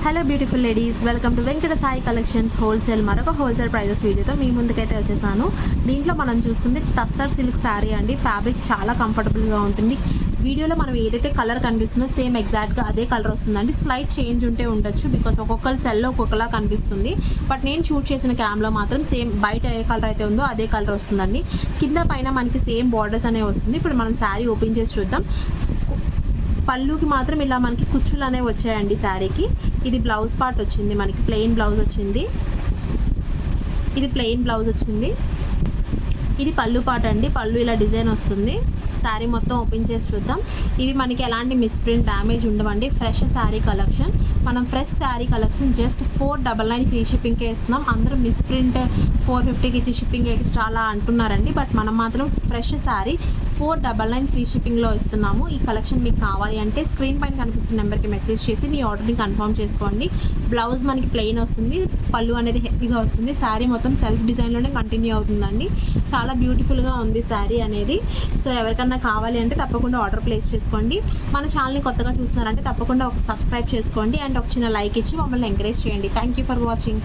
Hello beautiful ladies, welcome to Venkata Sai collections wholesale. మరొక wholesale prices వీడియోతో మీ ముందుకైతే వచ్చేసాను. దీంట్లో మనం చూస్తుంది టస్సర్ సిల్క్ శారీ అండి. ఫ్యాబ్రిక్ చాలా కంఫర్టబుల్గా ఉంటుంది. వీడియోలో మనం ఏదైతే కలర్ కనిపిస్తుందో సేమ్ ఎగ్జాక్ట్గా అదే కలర్ వస్తుందండి. స్లైట్ చేంజ్ ఉంటే ఉండొచ్చు, బికాస్ ఒక్కొక్కరు సెల్లో ఒక్కొక్కలా కనిపిస్తుంది. బట్ నేను షూట్ చేసిన క్యామ్లో మాత్రం సేమ్ బయట ఏ కలర్ అయితే ఉందో అదే కలర్ వస్తుందండి. కింద పైన మనకి సేమ్ బార్డర్స్ అనేవి వస్తుంది. ఇప్పుడు మనం శారీ ఓపెన్ చేసి చూద్దాం. పళ్ళుకి మాత్రం ఇలా మనకి కుచ్చులు అనేవి వచ్చాయండి శారీకి. ఇది బ్లౌజ్ పార్ట్ వచ్చింది, మనకి ప్లెయిన్ బ్లౌజ్ వచ్చింది. ఇది ప్లెయిన్ బ్లౌజ్ వచ్చింది. ఇది పళ్ళు పార్ట్ అండి. పళ్ళు ఇలా డిజైన్ వస్తుంది. శారీ మొత్తం ఓపెన్ చేసి చూద్దాం. ఇవి మనకి ఎలాంటి మిస్ప్రింట్ డ్యామేజ్ ఉండవండి. Fresh sari collection. మనం fresh sari collection just 499 free షిప్పింగ్కే ఇస్తున్నాం. అందరూ మిస్ప్రింట్ 450కి ఇచ్చి షిప్పింగ్ ఎక్స్ట్రా అలా అంటున్నారండి. బట్ మనం మాత్రం ఫ్రెష్ శారీ 499 ఫ్రీ షిప్పింగ్లో ఇస్తున్నాము. ఈ కలెక్షన్ మీకు కావాలి అంటే స్క్రీన్ పైన కనిపిస్తున్న నెంబర్కి మెసేజ్ చేసి మీ ఆర్డర్ని కన్ఫర్మ్ చేసుకోండి. బ్లౌజ్ మనకి ప్లెయిన్ వస్తుంది, పళ్ళు అనేది హెవీగా వస్తుంది. శారీ మొత్తం సెల్ఫ్ డిజైన్లోనే కంటిన్యూ అవుతుందండి. చాలా బ్యూటిఫుల్గా ఉంది శారీ అనేది. సో ఎవరికన్నా కావాలి అంటే తప్పకుండా ఆర్డర్ ప్లేస్ చేసుకోండి. మన ఛానల్ని కొత్తగా చూస్తున్నారంటే తప్పకుండా ఒక సబ్స్క్రైబ్ చేసుకోండి అండ్ ఒక చిన్న లైక్ ఇచ్చి మమ్మల్ని ఎంకరేజ్ చేయండి. Thank you for watching.